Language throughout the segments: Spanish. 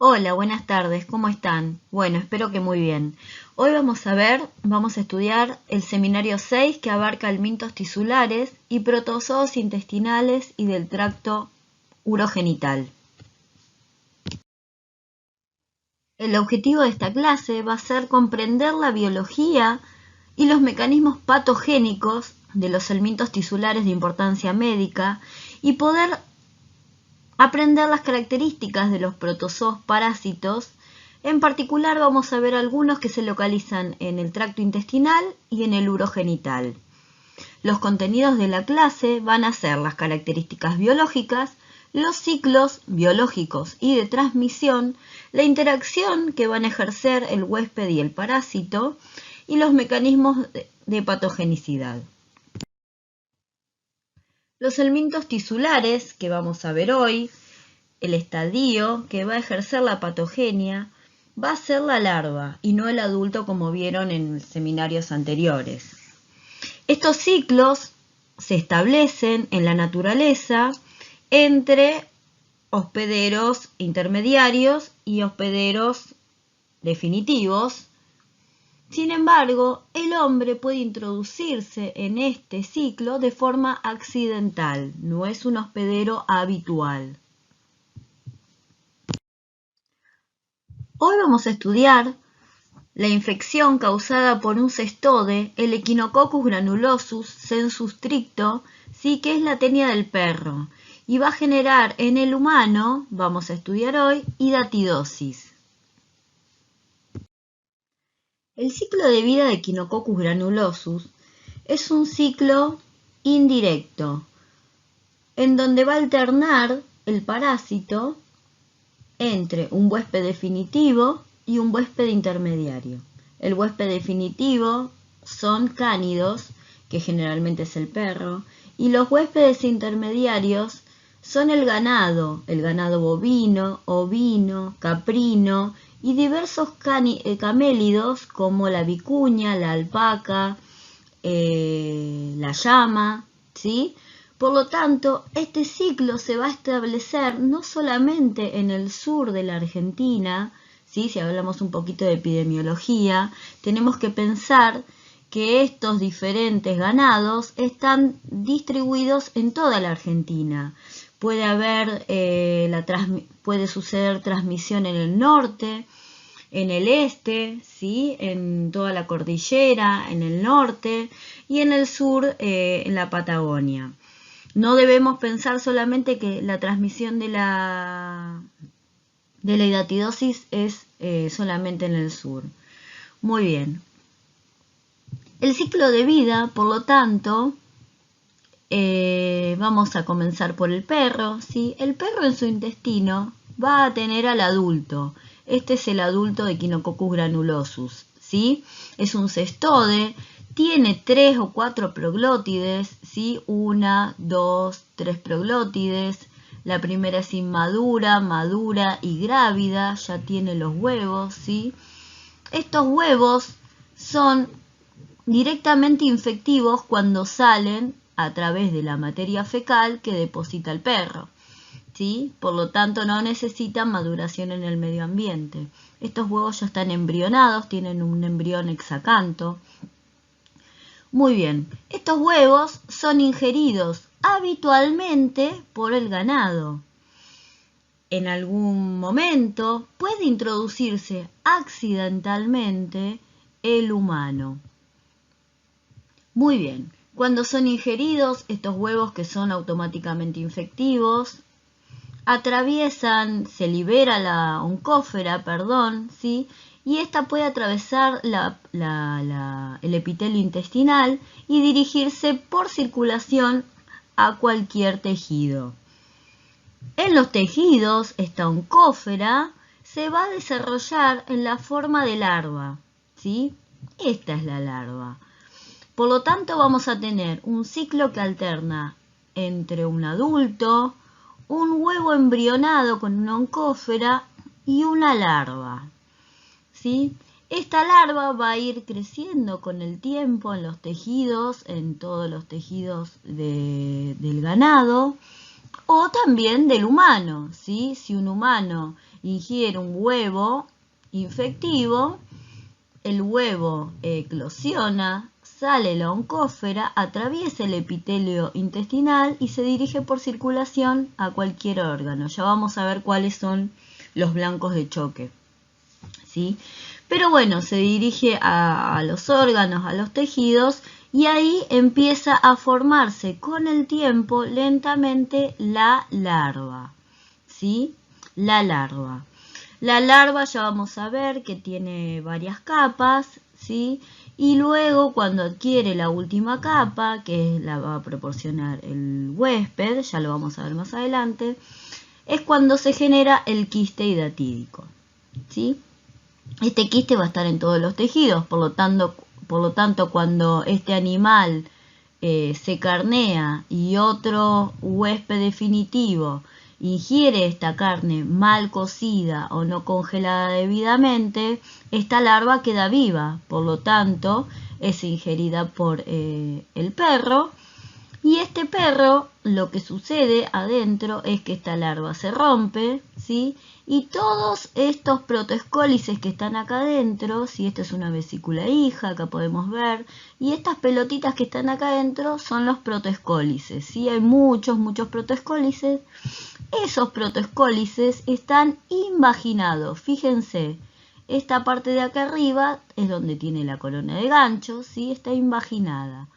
Hola, buenas tardes, ¿cómo están? Bueno, espero que muy bien. Hoy vamos a estudiar el seminario 6 que abarca elmintos tisulares y protozoos intestinales y del tracto urogenital. El objetivo de esta clase va a ser comprender la biología y los mecanismos patogénicos de los elmintos tisulares de importancia médica y poder aprender las características de los protozoos parásitos. En particular vamos a ver algunos que se localizan en el tracto intestinal y en el urogenital. Los contenidos de la clase van a ser las características biológicas, los ciclos biológicos y de transmisión, la interacción que van a ejercer el huésped y el parásito y los mecanismos de patogenicidad. Los elmintos tisulares que vamos a ver hoy, el estadio que va a ejercer la patogenia, va a ser la larva y no el adulto como vieron en seminarios anteriores. Estos ciclos se establecen en la naturaleza entre hospederos intermediarios y hospederos definitivos. Sin embargo, el hombre puede introducirse en este ciclo de forma accidental, no es un hospedero habitual. Hoy vamos a estudiar la infección causada por un cestode, el Echinococcus granulosus sensu stricto, sí, que es la tenia del perro, y va a generar en el humano, vamos a estudiar hoy, hidatidosis. El ciclo de vida de Echinococcus granulosus es un ciclo indirecto, en donde va a alternar el parásito entre un huésped definitivo y un huésped intermediario. El huésped definitivo son cánidos, que generalmente es el perro, y los huéspedes intermediarios son el ganado bovino, ovino, caprino y diversos camélidos como la vicuña, la alpaca, la llama, ¿sí? Por lo tanto, este ciclo se va a establecer no solamente en el sur de la Argentina, ¿sí? Si hablamos un poquito de epidemiología, tenemos que pensar que estos diferentes ganados están distribuidos en toda la Argentina. Puede suceder transmisión en el norte, en el este, ¿sí? En toda la cordillera, en el norte y en el sur, en la Patagonia. No debemos pensar solamente que la transmisión de la hidatidosis es solamente en el sur. Muy bien. El ciclo de vida, por lo tanto, vamos a comenzar por el perro, ¿sí? El perro en su intestino va a tener al adulto. Este es el adulto de Echinococcus granulosus, ¿sí? Es un cestode, tiene 3 o 4 proglótides, ¿sí? 1, 2, 3 proglótides. La primera es inmadura, madura y grávida, ya tiene los huevos, ¿sí? Estos huevos son directamente infectivos cuando salen a través de la materia fecal que deposita el perro, ¿sí? Por lo tanto, no necesitan maduración en el medio ambiente. Estos huevos ya están embrionados, tienen un embrión hexacanto. Muy bien, estos huevos son ingeridos habitualmente por el ganado. En algún momento puede introducirse accidentalmente el humano. Muy bien, cuando son ingeridos, estos huevos que son automáticamente infectivos, se libera la oncófera, ¿sí? Y esta puede atravesar el epitelio intestinal y dirigirse por circulación a cualquier tejido. En los tejidos, esta oncófera se va a desarrollar en la forma de larva, ¿sí? Esta es la larva. Por lo tanto, vamos a tener un ciclo que alterna entre un adulto, un huevo embrionado con una oncófera y una larva, ¿sí? Esta larva va a ir creciendo con el tiempo en los tejidos, en todos los tejidos del ganado o también del humano, ¿sí? Si un humano ingiere un huevo infectivo, el huevo eclosiona, sale la oncósfera, atraviesa el epitelio intestinal y se dirige por circulación a cualquier órgano. Ya vamos a ver cuáles son los blancos de choque, ¿sí? Pero bueno, se dirige a los órganos, a los tejidos, y ahí empieza a formarse con el tiempo lentamente la larva, ¿sí? La larva. La larva ya vamos a ver que tiene varias capas, ¿sí? Y luego cuando adquiere la última capa, que la va a proporcionar el huésped, ya lo vamos a ver más adelante, es cuando se genera el quiste hidatídico, ¿sí? Este quiste va a estar en todos los tejidos, por lo tanto cuando este animal se carnea y otro huésped definitivo ingiere esta carne mal cocida o no congelada debidamente, esta larva queda viva, por lo tanto es ingerida por el perro. Y este perro, lo que sucede adentro es que esta larva se rompe, ¿sí? Y todos estos protoescólices que están acá adentro, ¿sí? Esta es una vesícula hija, acá podemos ver, y estas pelotitas que están acá adentro son los protoescólices, ¿sí? Hay muchos protoescólices. Esos protoescólices están invaginados, fíjense. Esta parte de acá arriba es donde tiene la corona de gancho, ¿sí? Está invaginada.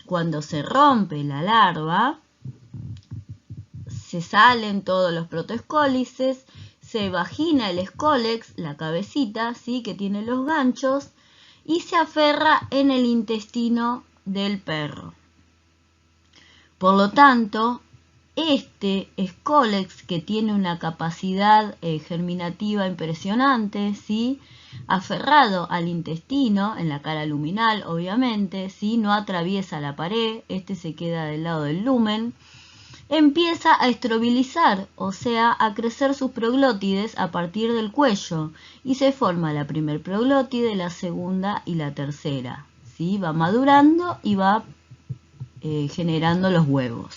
Cuando se rompe la larva, se salen todos los protoescólices, se vagina el escólex, la cabecita, ¿sí? Que tiene los ganchos, y se aferra en el intestino del perro. Por lo tanto, este escólex, que tiene una capacidad germinativa impresionante, ¿sí? Aferrado al intestino, en la cara luminal obviamente, ¿sí? No atraviesa la pared, este se queda del lado del lumen, empieza a estrobilizar, o sea, a crecer sus proglótides a partir del cuello, y se forma la primer proglótide, la segunda y la tercera, ¿sí? Va madurando y va generando los huevos.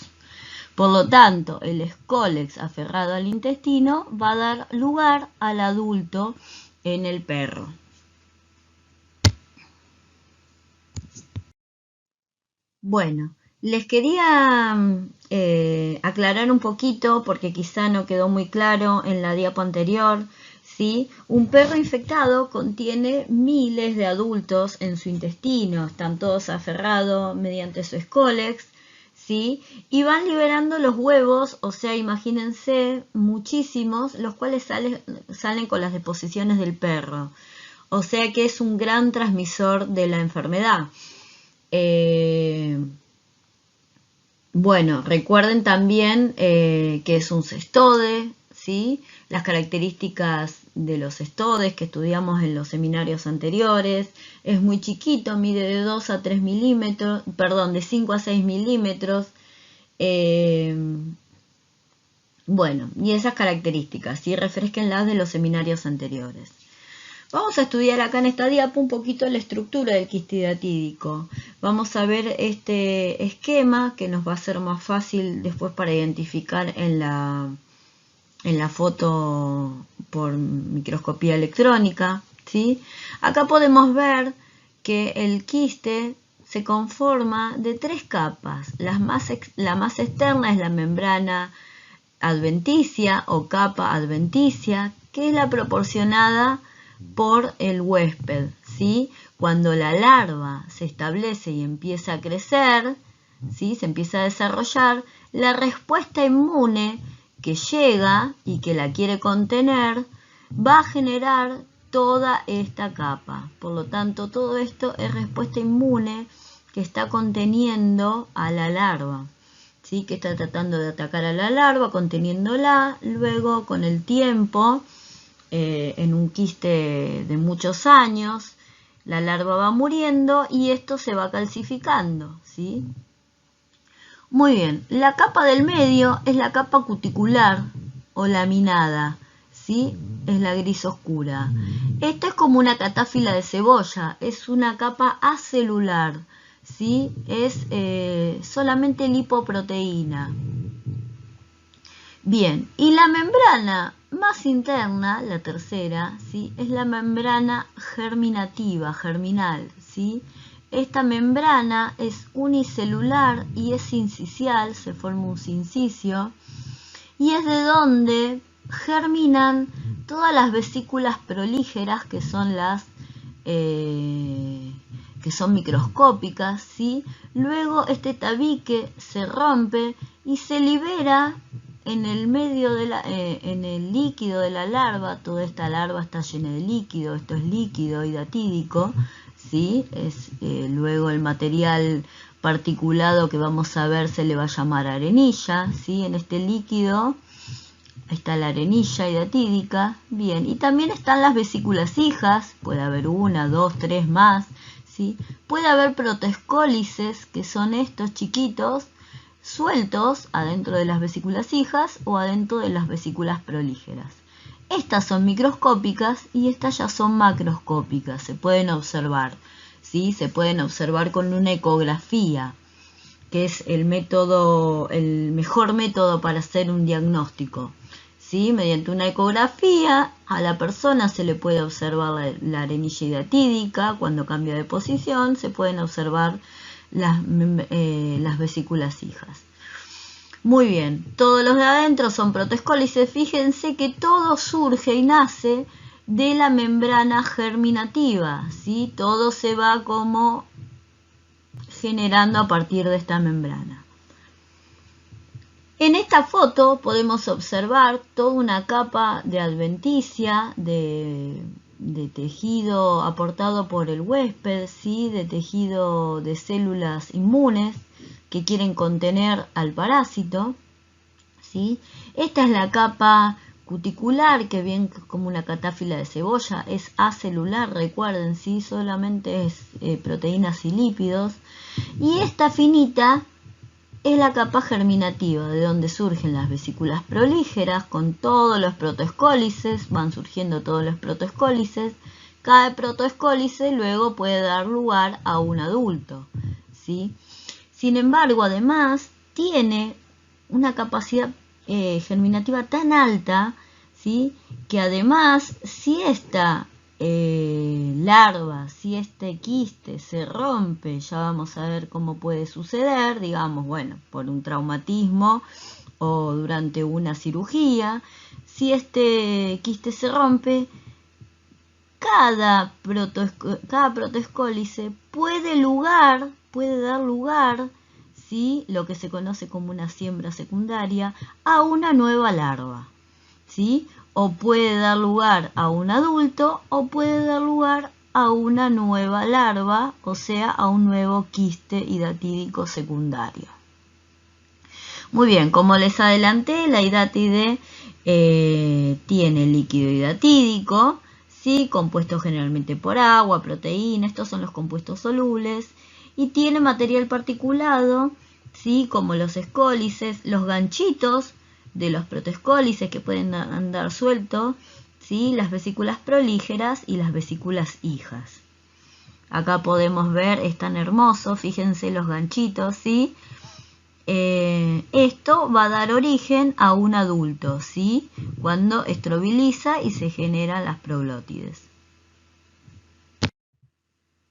Por lo tanto, el escólex aferrado al intestino va a dar lugar al adulto en el perro. Bueno, les quería aclarar un poquito, porque quizá no quedó muy claro en la diapo anterior, ¿sí? Un perro infectado contiene miles de adultos en su intestino, están todos aferrados mediante su escólex, ¿sí? Y van liberando los huevos, o sea, imagínense muchísimos, los cuales salen con las deposiciones del perro. O sea que es un gran transmisor de la enfermedad. Bueno, recuerden también que es un cestode, ¿sí? Las características de los cestodes que estudiamos en los seminarios anteriores. Es muy chiquito, mide de 2 a 3 milímetros, perdón, de 5 a 6 milímetros. Bueno, y esas características, ¿sí? Refresquenlas de los seminarios anteriores. Vamos a estudiar acá en esta diapo un poquito la estructura del quiste hidatídico. Vamos a ver este esquema que nos va a ser más fácil después para identificar en la foto por microscopía electrónica, ¿sí? Acá podemos ver que el quiste se conforma de 3 capas. La más externa es la membrana adventicia o capa adventicia, que es la proporcionada por el huésped, ¿sí? Cuando la larva se establece y empieza a crecer, ¿sí? Se empieza a desarrollar, la respuesta inmune que llega y que la quiere contener va a generar toda esta capa. Por lo tanto, todo esto es respuesta inmune que está conteniendo a la larva, ¿sí? Que está tratando de atacar a la larva, conteniéndola. Luego, con el tiempo, en un quiste de muchos años, la larva va muriendo y esto se va calcificando, ¿sí? Muy bien, la capa del medio es la capa cuticular o laminada, ¿sí? Es la gris oscura. Esta es como una catáfila de cebolla, es una capa acelular, ¿sí? Es solamente lipoproteína. Bien, y la membrana más interna, la tercera, ¿sí? Es la membrana germinativa, germinal, ¿sí? Esta membrana es unicelular y es sincicial, se forma un sincisio, y es de donde germinan todas las vesículas prolígeras, que son que son microscópicas, ¿sí? Luego este tabique se rompe y se libera en el medio en el líquido de la larva. Toda esta larva está llena de líquido, esto es líquido hidatídico, ¿sí? Luego el material particulado que vamos a ver se le va a llamar arenilla, ¿sí? En este líquido está la arenilla hidatídica. Bien, y también están las vesículas hijas, puede haber una, dos, tres más, ¿sí? Puede haber protoescólices, que son estos chiquitos sueltos adentro de las vesículas hijas o adentro de las vesículas prolígeras. Estas son microscópicas y estas ya son macroscópicas, se pueden observar, ¿sí? Se pueden observar con una ecografía, que es el mejor método para hacer un diagnóstico, ¿sí? Mediante una ecografía a la persona se le puede observar la arenilla hidatídica. Cuando cambia de posición se pueden observar las vesículas hijas. Muy bien, todos los de adentro son protoescólices. Fíjense que todo surge y nace de la membrana germinativa, ¿sí? Todo se va como generando a partir de esta membrana. En esta foto podemos observar toda una capa de adventicia, de tejido aportado por el huésped, ¿sí? De tejido de células inmunes que quieren contener al parásito, ¿sí? Esta es la capa cuticular, que bien como una catáfila de cebolla, es acelular, recuerden, ¿sí? Solamente es proteínas y lípidos. Y esta finita es la capa germinativa, de donde surgen las vesículas prolígeras con todos los protoescólices, van surgiendo todos los protoescólices. Cada protoescólice luego puede dar lugar a un adulto, ¿sí? Sin embargo, además, tiene una capacidad germinativa tan alta, ¿sí? Que además, si esta larva, si este quiste se rompe, ya vamos a ver cómo puede suceder, digamos, bueno, por un traumatismo o durante una cirugía. Si este quiste se rompe, cada protoescólice puede dar lugar, ¿sí? Lo que se conoce como una siembra secundaria, a una nueva larva, ¿sí? O puede dar lugar a un adulto o puede dar lugar a una nueva larva, o sea, a un nuevo quiste hidatídico secundario. Muy bien, como les adelanté, la hidátide tiene líquido hidatídico, ¿sí? Compuesto generalmente por agua, proteína, estos son los compuestos solubles, y tiene material particulado, ¿sí? Como los escólices, los ganchitos de los protoescólices que pueden andar sueltos, ¿sí? Las vesículas prolígeras y las vesículas hijas. Acá podemos ver, es tan hermoso, fíjense los ganchitos, ¿sí? Esto va a dar origen a un adulto, ¿sí? Cuando estroviliza y se generan las proglótides.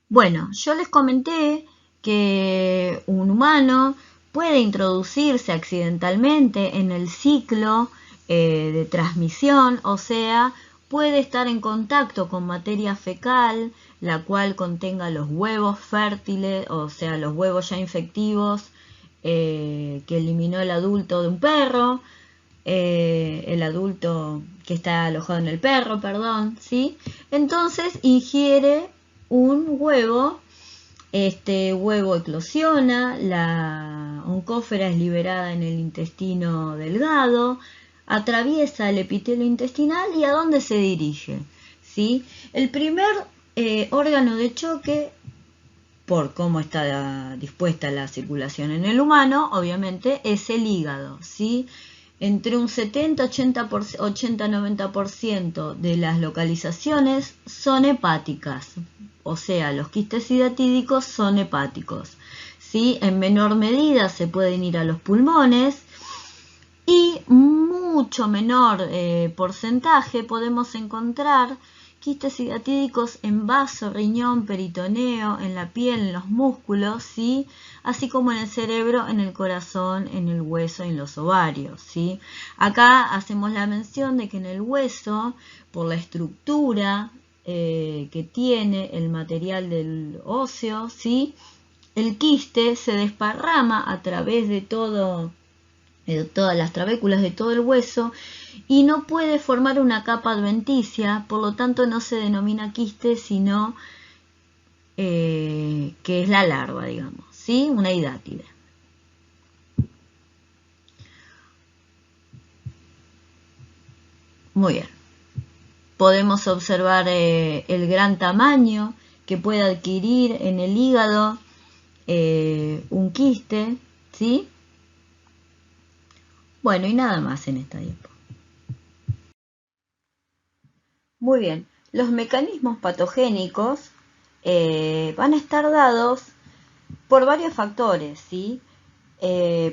Bueno, yo les comenté que un humano puede introducirse accidentalmente en el ciclo de transmisión, o sea, puede estar en contacto con materia fecal, la cual contenga los huevos fértiles, o sea, los huevos ya infectivos que eliminó el adulto de un perro, el adulto que está alojado en el perro, perdón, ¿sí? Entonces ingiere un huevo. Este huevo eclosiona, la oncófera es liberada en el intestino delgado, atraviesa el epitelio intestinal y ¿a dónde se dirige? ¿Sí? El primer órgano de choque, por cómo está dispuesta la circulación en el humano, obviamente es el hígado, ¿sí? Entre un 70-80-90% de las localizaciones son hepáticas, o sea, los quistes hidatídicos son hepáticos, ¿sí? En menor medida se pueden ir a los pulmones y muy mucho menor porcentaje podemos encontrar quistes hidatídicos en vaso, riñón, peritoneo, en la piel, en los músculos, ¿sí? Así como en el cerebro, en el corazón, en el hueso y en los ovarios, ¿sí? Acá hacemos la mención de que en el hueso, por la estructura que tiene el material del óseo, ¿sí? El quiste se desparrama a través de todas las trabéculas de todo el hueso y no puede formar una capa adventicia, por lo tanto no se denomina quiste, sino que es la larva, digamos, ¿sí? Una hidátide. Muy bien. Podemos observar el gran tamaño que puede adquirir en el hígado un quiste, ¿sí? Bueno, y nada más en esta diapo. Muy bien, los mecanismos patogénicos van a estar dados por varios factores, ¿sí?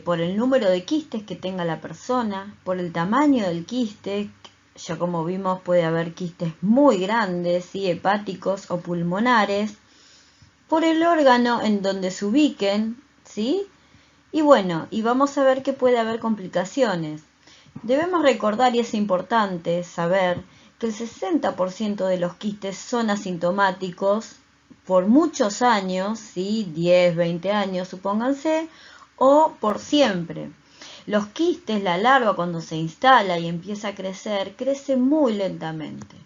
Por el número de quistes que tenga la persona, por el tamaño del quiste, ya como vimos puede haber quistes muy grandes, ¿sí? Hepáticos o pulmonares, por el órgano en donde se ubiquen, ¿sí? Y bueno, y vamos a ver que puede haber complicaciones. Debemos recordar, y es importante saber, que el 60% de los quistes son asintomáticos por muchos años, ¿sí? 10, 20 años, supónganse, o por siempre. Los quistes, la larva cuando se instala y empieza a crecer, crece muy lentamente.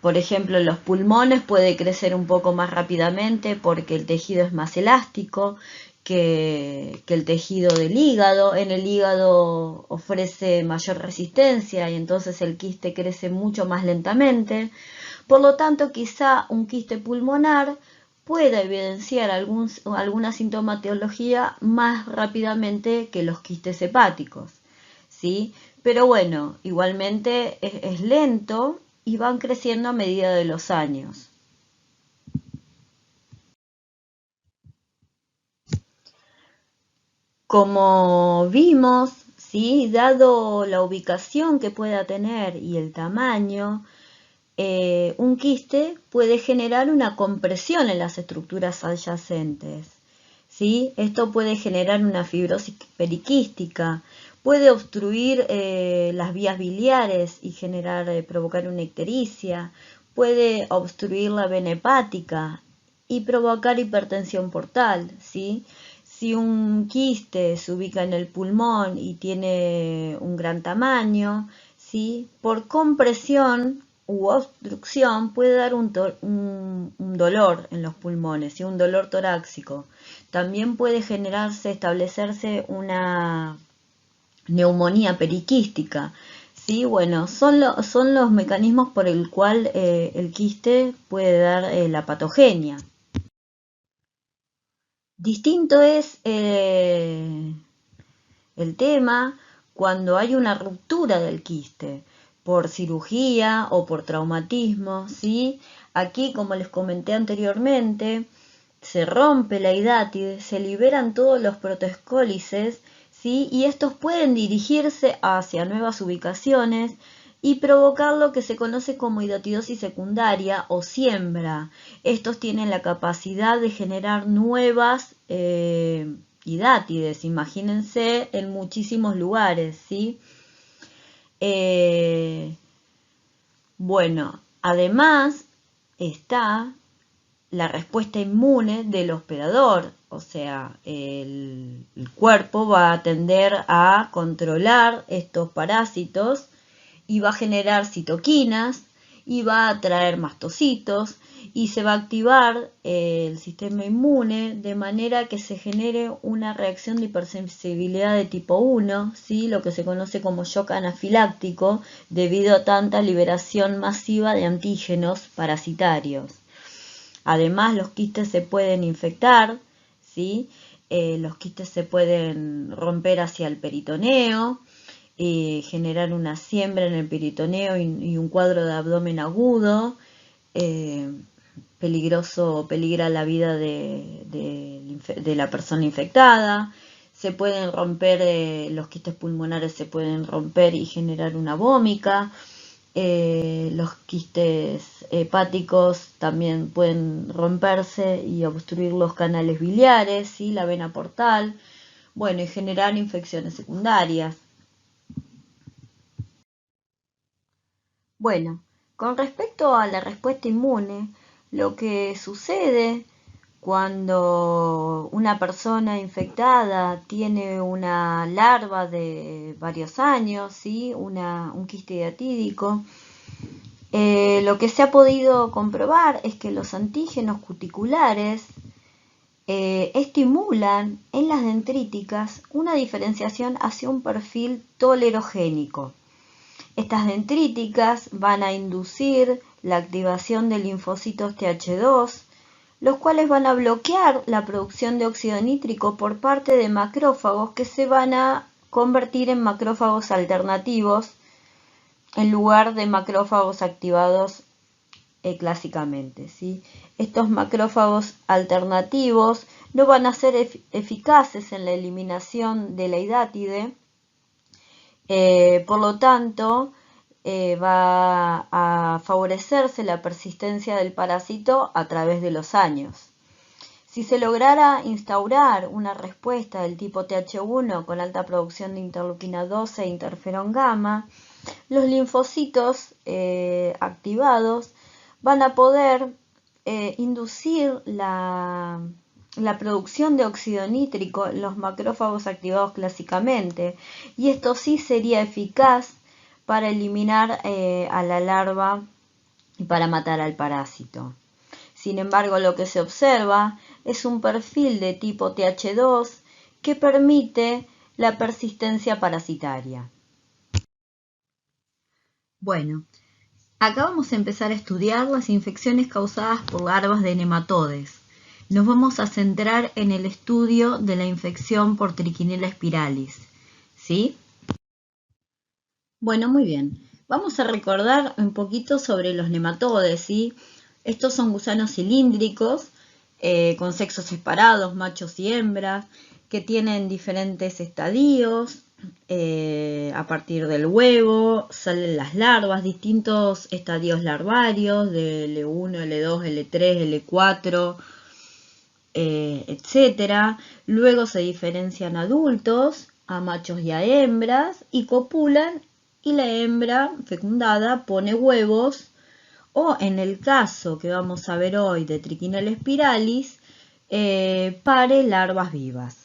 Por ejemplo, en los pulmones puede crecer un poco más rápidamente porque el tejido es más elástico que el tejido del hígado. En el hígado ofrece mayor resistencia y entonces el quiste crece mucho más lentamente. Por lo tanto, quizá un quiste pulmonar pueda evidenciar alguna sintomatología más rápidamente que los quistes hepáticos, ¿sí? Pero bueno, igualmente es lento y van creciendo a medida de los años. Como vimos, ¿sí? Dado la ubicación que pueda tener y el tamaño, un quiste puede generar una compresión en las estructuras adyacentes, ¿sí? Esto puede generar una fibrosis periquística, puede obstruir las vías biliares y provocar una ictericia, puede obstruir la vena hepática y provocar hipertensión portal, ¿sí? Si un quiste se ubica en el pulmón y tiene un gran tamaño, ¿sí? Por compresión u obstrucción puede dar un dolor en los pulmones, ¿sí? Un dolor torácico. También puede establecerse una neumonía periquística, ¿sí? Bueno, son los mecanismos por el cual el quiste puede dar la patogenia. Distinto es el tema cuando hay una ruptura del quiste por cirugía o por traumatismo, ¿sí? Aquí, como les comenté anteriormente, se rompe la hidátide, se liberan todos los protoescólices, ¿sí? Y estos pueden dirigirse hacia nuevas ubicaciones y provocar lo que se conoce como hidatidosis secundaria o siembra. Estos tienen la capacidad de generar nuevas hidátides, imagínense, en muchísimos lugares, ¿sí? Bueno, además está la respuesta inmune del hospedador, o sea, el cuerpo va a tender a controlar estos parásitos y va a generar citoquinas y va a atraer mastocitos y se va a activar el sistema inmune de manera que se genere una reacción de hipersensibilidad de tipo 1, ¿sí? Lo que se conoce como shock anafiláctico debido a tanta liberación masiva de antígenos parasitarios. Además, los quistes se pueden infectar, ¿sí? Los quistes se pueden romper hacia el peritoneo, generar una siembra en el peritoneo y un cuadro de abdomen agudo, peligra la vida de la persona infectada, se pueden romper, los quistes pulmonares se pueden romper y generar una vómica. Los quistes hepáticos también pueden romperse y obstruir los canales biliares, ¿sí? La vena portal, bueno, y generar infecciones secundarias. Bueno, con respecto a la respuesta inmune, lo que sucede cuando una persona infectada tiene una larva de varios años, ¿sí? Un quiste hiatídico, lo que se ha podido comprobar es que los antígenos cuticulares estimulan en las dendríticas una diferenciación hacia un perfil tolerogénico. Estas dendríticas van a inducir la activación de linfocitos Th2, los cuales van a bloquear la producción de óxido nítrico por parte de macrófagos que se van a convertir en macrófagos alternativos en lugar de macrófagos activados clásicamente, ¿sí? Estos macrófagos alternativos no van a ser eficaces en la eliminación de la hidátide, por lo tanto va a favorecerse la persistencia del parásito a través de los años. Si se lograra instaurar una respuesta del tipo Th1 con alta producción de interleuquina 12 e interferón gamma, los linfocitos activados van a poder inducir la producción de óxido nítrico en los macrófagos activados clásicamente, y esto sí sería eficaz para eliminar a la larva y para matar al parásito. Sin embargo, lo que se observa es un perfil de tipo Th2 que permite la persistencia parasitaria. Bueno, acá vamos a empezar a estudiar las infecciones causadas por larvas de nematodes. Nos vamos a centrar en el estudio de la infección por Trichinella spiralis, ¿sí? Bueno, muy bien. Vamos a recordar un poquito sobre los nematodes, ¿sí? Estos son gusanos cilíndricos con sexos separados, machos y hembras, que tienen diferentes estadios. A partir del huevo salen las larvas, distintos estadios larvarios de L1, L2, L3, L4, etc. Luego se diferencian adultos a machos y a hembras y copulan, y la hembra fecundada pone huevos, o en el caso que vamos a ver hoy de Trichinella spiralis, pare larvas vivas,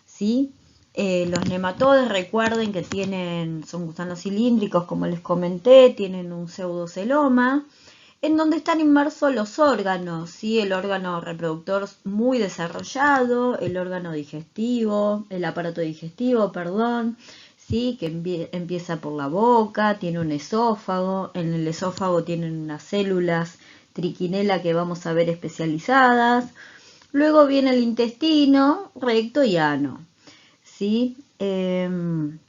¿sí? Los nematodes, recuerden que son gusanos cilíndricos, como les comenté, tienen un pseudoceloma, en donde están inmersos los órganos, ¿sí? El órgano reproductor muy desarrollado, el órgano digestivo, el aparato digestivo, perdón, ¿sí? Que empieza por la boca, tiene un esófago, en el esófago tienen unas células trichinela que vamos a ver especializadas, luego viene el intestino, recto y ano, ¿sí? En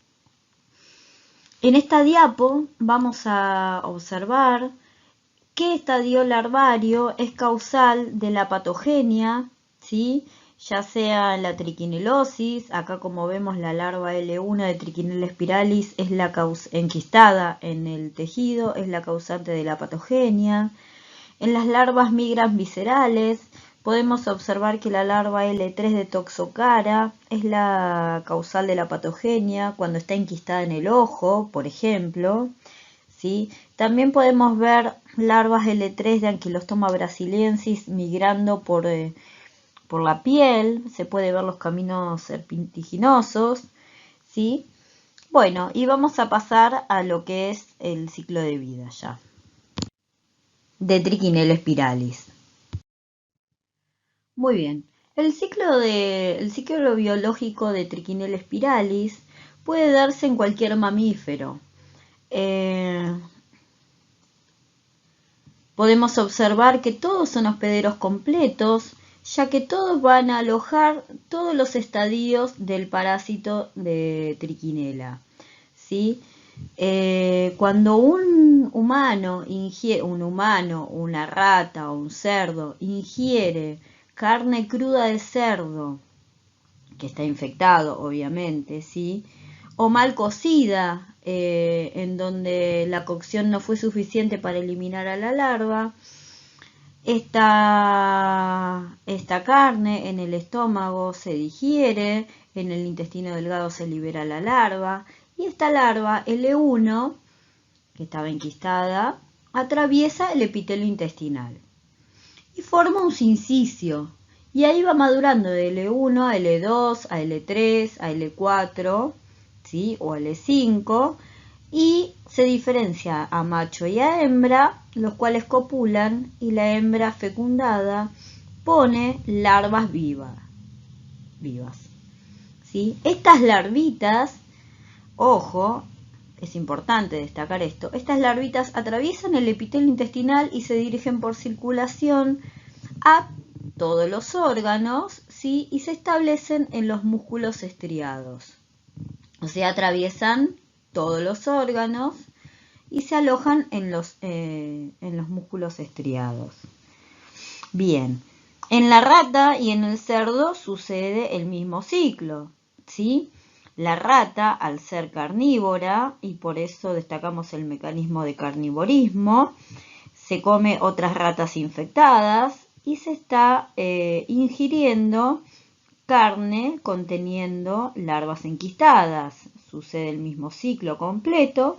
esta diapo vamos a observar qué estadio larvario es causal de la patogenia, ¿sí? Ya sea en la triquinelosis, acá como vemos la larva L1 de Trichinella spiralis es la enquistada en el tejido, es la causante de la patogenia. En las larvas migras viscerales podemos observar que la larva L3 de Toxocara es la causal de la patogenia cuando está enquistada en el ojo, por ejemplo, ¿sí? También podemos ver larvas L3 de Ankylostoma brasiliensis migrando por la piel, se puede ver los caminos serpentiginosos, ¿sí? Bueno, y vamos a pasar a lo que es el ciclo de vida ya de Trichinella spiralis. Muy bien, el ciclo biológico de Trichinella spiralis puede darse en cualquier mamífero. Podemos observar que todos son hospederos completos, ya que todos van a alojar todos los estadios del parásito de Trichinella, ¿sí? Cuando un humano, una rata o un cerdo ingiere carne cruda de cerdo que está infectado, obviamente, ¿sí? O mal cocida, en donde la cocción no fue suficiente para eliminar a la larva. Esta carne en el estómago se digiere, en el intestino delgado se libera la larva, y esta larva L1, que estaba enquistada, atraviesa el epitelio intestinal y forma un sincicio, y ahí va madurando de L1 a L2, a L3, a L4, ¿sí? O L5, y se diferencia a macho y a hembra, los cuales copulan, y la hembra fecundada pone larvas vivas. ¿Sí? Estas larvitas, ojo, es importante destacar esto, estas larvitas atraviesan el epitelio intestinal y se dirigen por circulación a todos los órganos, ¿sí? Y se establecen en los músculos estriados. O sea, atraviesan todos los órganos y se alojan en los músculos estriados. Bien, en la rata y en el cerdo sucede el mismo ciclo, ¿sí? La rata, al ser carnívora, y por eso destacamos el mecanismo de carnivorismo, se come otras ratas infectadas y se está ingiriendo carne conteniendo larvas enquistadas. Sucede el mismo ciclo completo.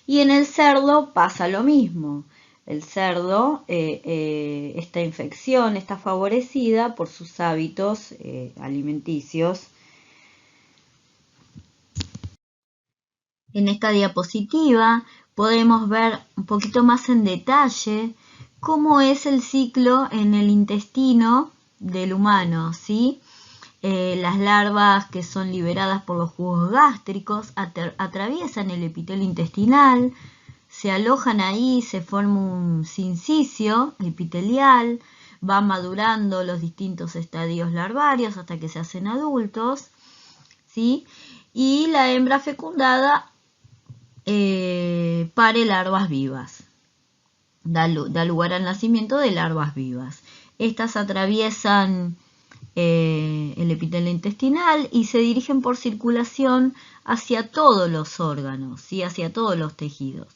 Y en el cerdo pasa lo mismo. El cerdo, esta infección está favorecida por sus hábitos alimenticios. En esta diapositiva podemos ver un poquito más en detalle cómo es el ciclo en el intestino del humano, ¿sí? Las larvas que son liberadas por los jugos gástricos atraviesan el epitelio intestinal, se alojan ahí, se forma un sincicio epitelial, van madurando los distintos estadios larvarios hasta que se hacen adultos, ¿sí? Y la hembra fecundada pare larvas vivas, da lugar al nacimiento de larvas vivas. Estas atraviesan el epitelio intestinal y se dirigen por circulación hacia todos los órganos, ¿sí? Hacia todos los tejidos.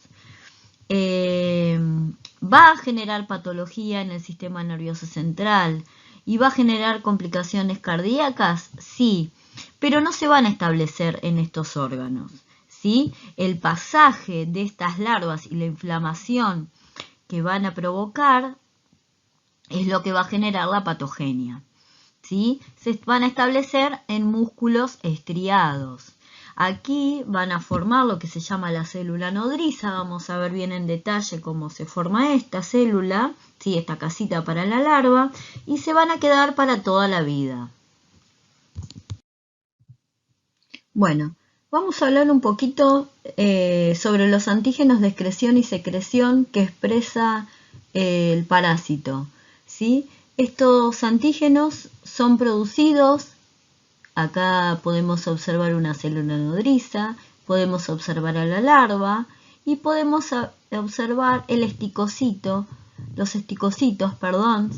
Va a generar patología en el sistema nervioso central y va a generar complicaciones cardíacas, sí, pero no se van a establecer en estos órganos, ¿sí? El pasaje de estas larvas y la inflamación que van a provocar es lo que va a generar la patogenia, ¿sí? Se van a establecer en músculos estriados. Aquí van a formar lo que se llama la célula nodriza. Vamos a ver bien en detalle cómo se forma esta célula, ¿sí? Esta casita para la larva, y se van a quedar para toda la vida. Bueno, vamos a hablar un poquito sobre los antígenos de excreción y secreción que expresa el parásito, ¿sí? Estos antígenos son producidos, acá podemos observar una célula nodriza, podemos observar a la larva y podemos observar el esticocito, los esticocitos,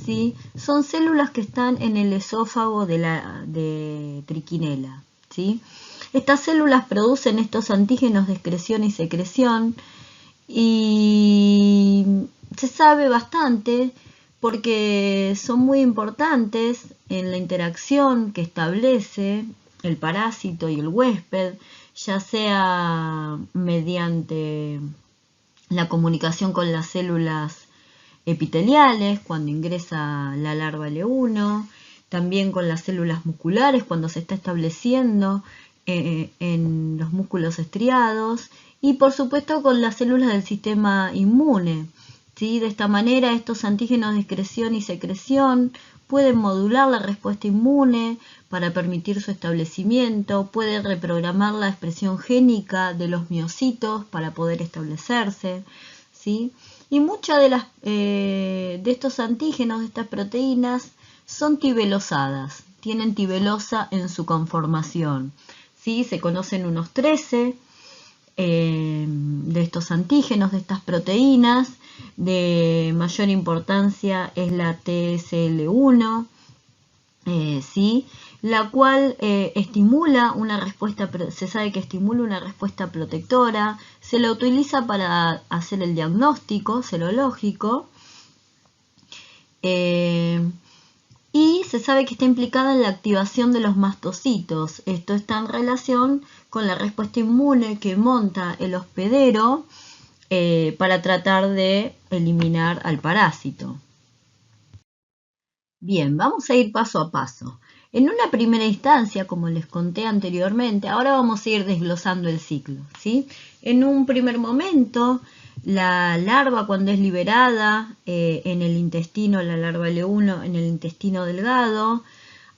¿sí? Son células que están en el esófago de Trichinella, ¿sí? Estas células producen estos antígenos de excreción y secreción y se sabe bastante porque son muy importantes en la interacción que establece el parásito y el huésped, ya sea mediante la comunicación con las células epiteliales cuando ingresa la larva L1, también con las células musculares cuando se está estableciendo en los músculos estriados y por supuesto con las células del sistema inmune, ¿sí? De esta manera estos antígenos de excreción y secreción pueden modular la respuesta inmune para permitir su establecimiento, pueden reprogramar la expresión génica de los miocitos para poder establecerse, ¿sí? Y muchas de estos antígenos, de estas proteínas, son tibelosadas, tienen tibelosa en su conformación, ¿sí? Se conocen unos 13 de estos antígenos, de estas proteínas. De mayor importancia es la TSL1, ¿sí? la cual estimula una respuesta, se sabe que estimula una respuesta protectora, se la utiliza para hacer el diagnóstico serológico y se sabe que está implicada en la activación de los mastocitos. Esto está en relación con la respuesta inmune que monta el hospedero para tratar de eliminar al parásito. Bien, vamos a ir paso a paso. En una primera instancia, como les conté anteriormente, ahora vamos a ir desglosando el ciclo, ¿sí? En un primer momento, la larva cuando es liberada en el intestino, la larva L1 en el intestino delgado,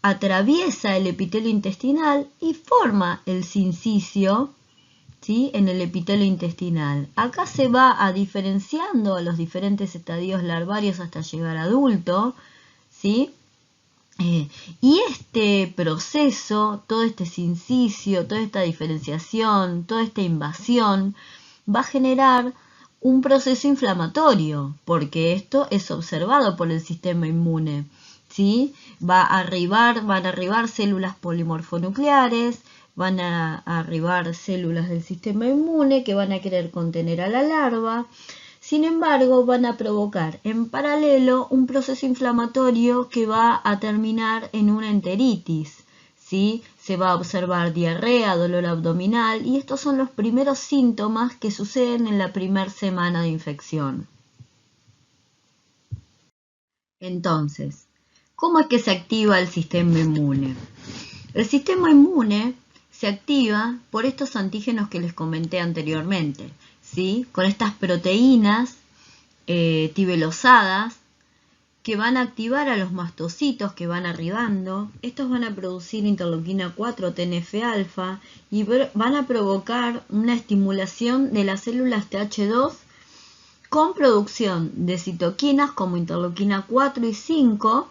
atraviesa el epitelio intestinal y forma el sincicio, ¿sí? En el epitelio intestinal. Acá se va diferenciando a los diferentes estadios larvarios hasta llegar a adulto, ¿sí? Y este proceso, todo este sincicio, toda esta diferenciación, toda esta invasión, va a generar un proceso inflamatorio, porque esto es observado por el sistema inmune, ¿sí? Van a arribar células polimorfonucleares, van a arribar células del sistema inmune que van a querer contener a la larva. Sin embargo, van a provocar en paralelo un proceso inflamatorio que va a terminar en una enteritis, ¿sí? Se va a observar diarrea, dolor abdominal y estos son los primeros síntomas que suceden en la primera semana de infección. Entonces, ¿cómo es que se activa el sistema inmune? El sistema inmune se activa por estos antígenos que les comenté anteriormente, ¿sí? Con estas proteínas tibelosadas que van a activar a los mastocitos que van arribando. Estos van a producir interleuquina 4, TNF-alfa, y van a provocar una estimulación de las células TH2 con producción de citoquinas como interleuquina 4 y 5,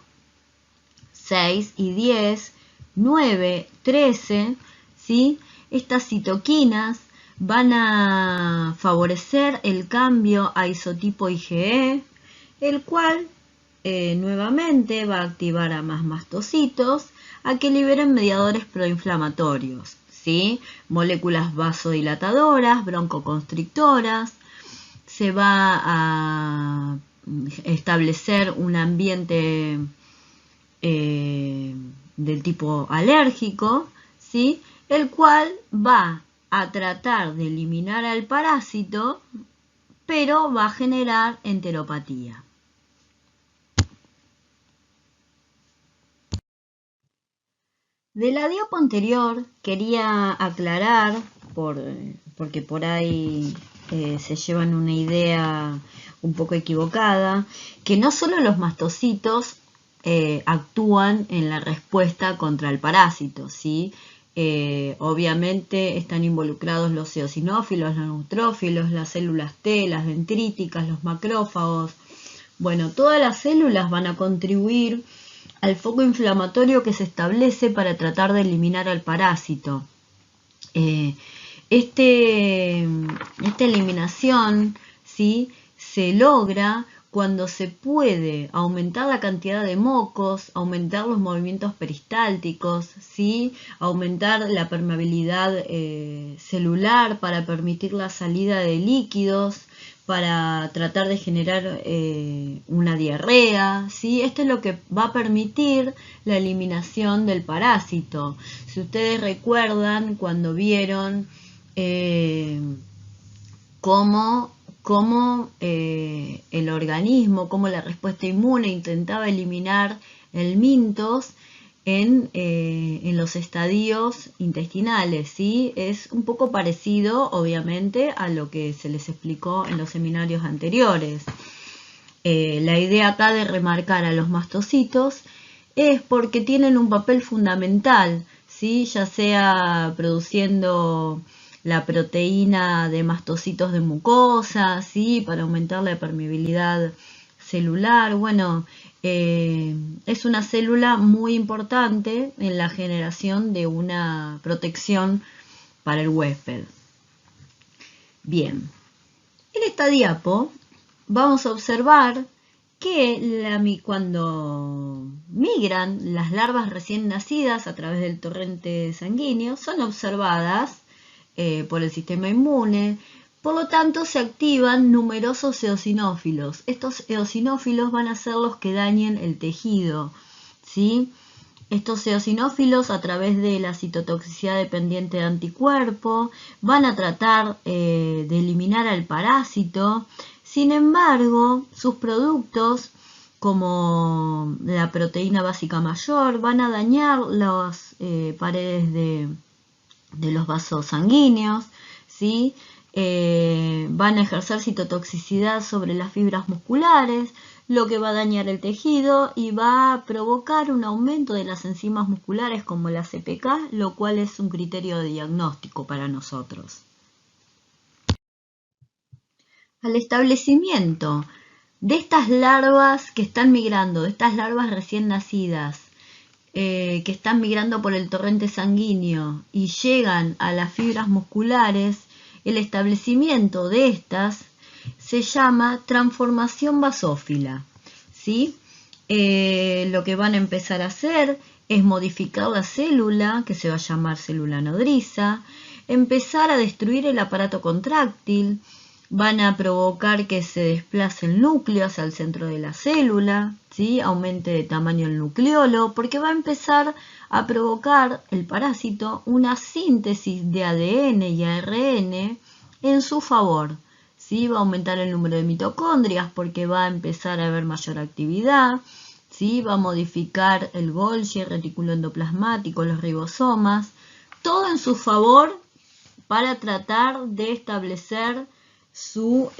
6 y 10, 9, 13, ¿sí? Estas citoquinas van a favorecer el cambio a isotipo IgE, el cual nuevamente va a activar a más mastocitos a que liberen mediadores proinflamatorios, ¿sí? Moléculas vasodilatadoras, broncoconstrictoras. Se va a establecer un ambiente del tipo alérgico, ¿sí? El cual va a tratar de eliminar al parásito, pero va a generar enteropatía. De la diapo anterior quería aclarar, porque por ahí se llevan una idea un poco equivocada, que no solo los mastocitos actúan en la respuesta contra el parásito, ¿sí? Obviamente están involucrados los eosinófilos, los neutrófilos, las células T, las dendríticas, los macrófagos. Bueno, todas las células van a contribuir al foco inflamatorio que se establece para tratar de eliminar al parásito. Esta eliminación, ¿sí?, se logra cuando se puede aumentar la cantidad de mocos, aumentar los movimientos peristálticos, ¿sí?, aumentar la permeabilidad celular para permitir la salida de líquidos, para tratar de generar una diarrea, ¿sí? Esto es lo que va a permitir la eliminación del parásito. Si ustedes recuerdan cuando vieron cómo el organismo, cómo la respuesta inmune intentaba eliminar el mintos en los estadios intestinales, ¿sí? Es un poco parecido, obviamente, a lo que se les explicó en los seminarios anteriores. La idea acá de remarcar a los mastocitos es porque tienen un papel fundamental, ¿sí?, ya sea produciendo la proteína de mastocitos de mucosa, ¿sí?, para aumentar la permeabilidad celular. Bueno, es una célula muy importante en la generación de una protección para el huésped. Bien, en esta diapo vamos a observar que cuando migran las larvas recién nacidas a través del torrente sanguíneo, son observadas por el sistema inmune. Por lo tanto, se activan numerosos eosinófilos. Estos eosinófilos van a ser los que dañen el tejido, ¿sí? Estos eosinófilos, a través de la citotoxicidad dependiente de anticuerpo, van a tratar de eliminar al parásito. Sin embargo, sus productos, como la proteína básica mayor, van a dañar las paredes de los vasos sanguíneos, ¿sí? Van a ejercer citotoxicidad sobre las fibras musculares, lo que va a dañar el tejido y va a provocar un aumento de las enzimas musculares como la CPK, lo cual es un criterio de diagnóstico para nosotros. Al establecimiento de estas larvas que están migrando, de estas larvas recién nacidas, que están migrando por el torrente sanguíneo y llegan a las fibras musculares, el establecimiento de estas se llama transformación basófila, ¿sí? Lo que van a empezar a hacer es modificar la célula, que se va a llamar célula nodriza, empezar a destruir el aparato contráctil, van a provocar que se desplace el núcleo hacia el centro de la célula, ¿sí? Aumente de tamaño el nucleolo, porque va a empezar a provocar el parásito una síntesis de ADN y ARN en su favor, ¿sí? Va a aumentar el número de mitocondrias porque va a empezar a haber mayor actividad, ¿sí? Va a modificar el Golgi, el retículo endoplasmático, los ribosomas, todo en su favor para tratar de establecer su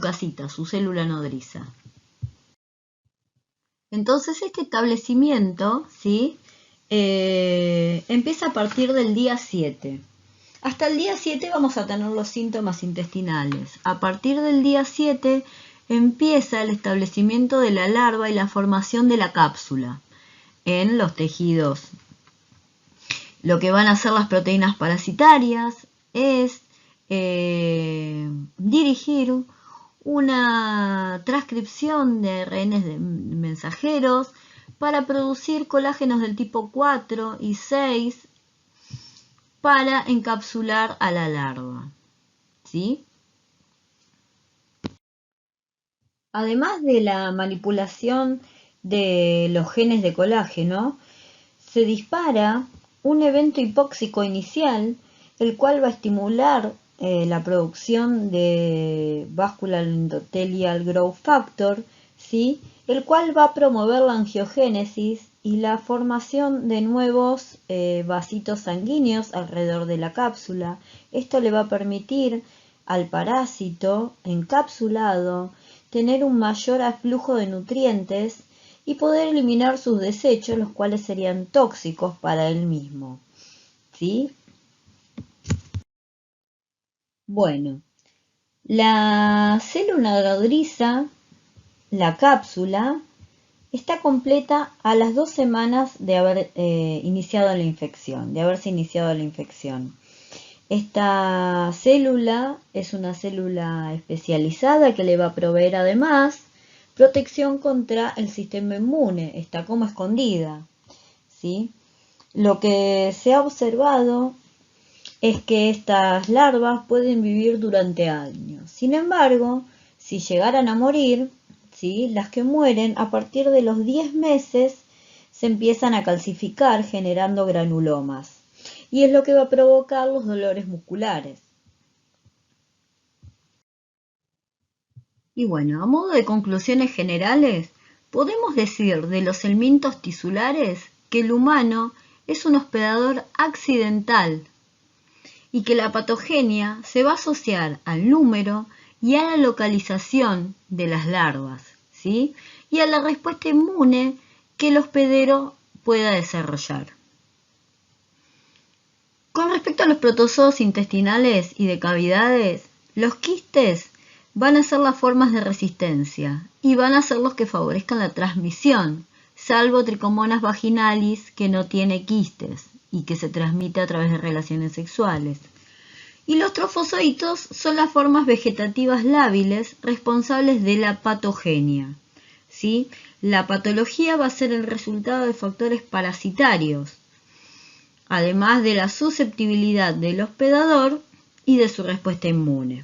casita, su célula nodriza. Entonces este establecimiento, ¿sí? Empieza a partir del día 7. Hasta el día 7 vamos a tener los síntomas intestinales. A partir del día 7 empieza el establecimiento de la larva y la formación de la cápsula en los tejidos. Lo que van a hacer las proteínas parasitarias es dirigir una transcripción de ARN de mensajeros para producir colágenos del tipo 4 y 6 para encapsular a la larva, ¿sí? Además de la manipulación de los genes de colágeno, se dispara un evento hipóxico inicial, el cual va a estimular la producción de Vascular Endothelial Growth Factor, ¿sí? El cual va a promover la angiogénesis y la formación de nuevos vasitos sanguíneos alrededor de la cápsula. Esto le va a permitir al parásito encapsulado tener un mayor aflujo de nutrientes y poder eliminar sus desechos, los cuales serían tóxicos para él mismo, ¿sí? Bueno, la célula nodriza, la cápsula, está completa a las 2 semanas de haber iniciado la infección, de haberse iniciado la infección. Esta célula es una célula especializada que le va a proveer además protección contra el sistema inmune, está como escondida, ¿sí? Lo que se ha observado es que estas larvas pueden vivir durante años. Sin embargo, si llegaran a morir, ¿sí? Las que mueren a partir de los 10 meses se empiezan a calcificar generando granulomas. Y es lo que va a provocar los dolores musculares. Y bueno, a modo de conclusiones generales, podemos decir de los helmintos tisulares que el humano es un hospedador accidental y que la patogenia se va a asociar al número y a la localización de las larvas, ¿sí? Y a la respuesta inmune que el hospedero pueda desarrollar. Con respecto a los protozoos intestinales y de cavidades, los quistes van a ser las formas de resistencia y van a ser los que favorezcan la transmisión, salvo Trichomonas vaginalis, que no tiene quistes y que se transmite a través de relaciones sexuales. Y los trofozoitos son las formas vegetativas lábiles responsables de la patogenia, ¿sí? La patología va a ser el resultado de factores parasitarios, además de la susceptibilidad del hospedador y de su respuesta inmune.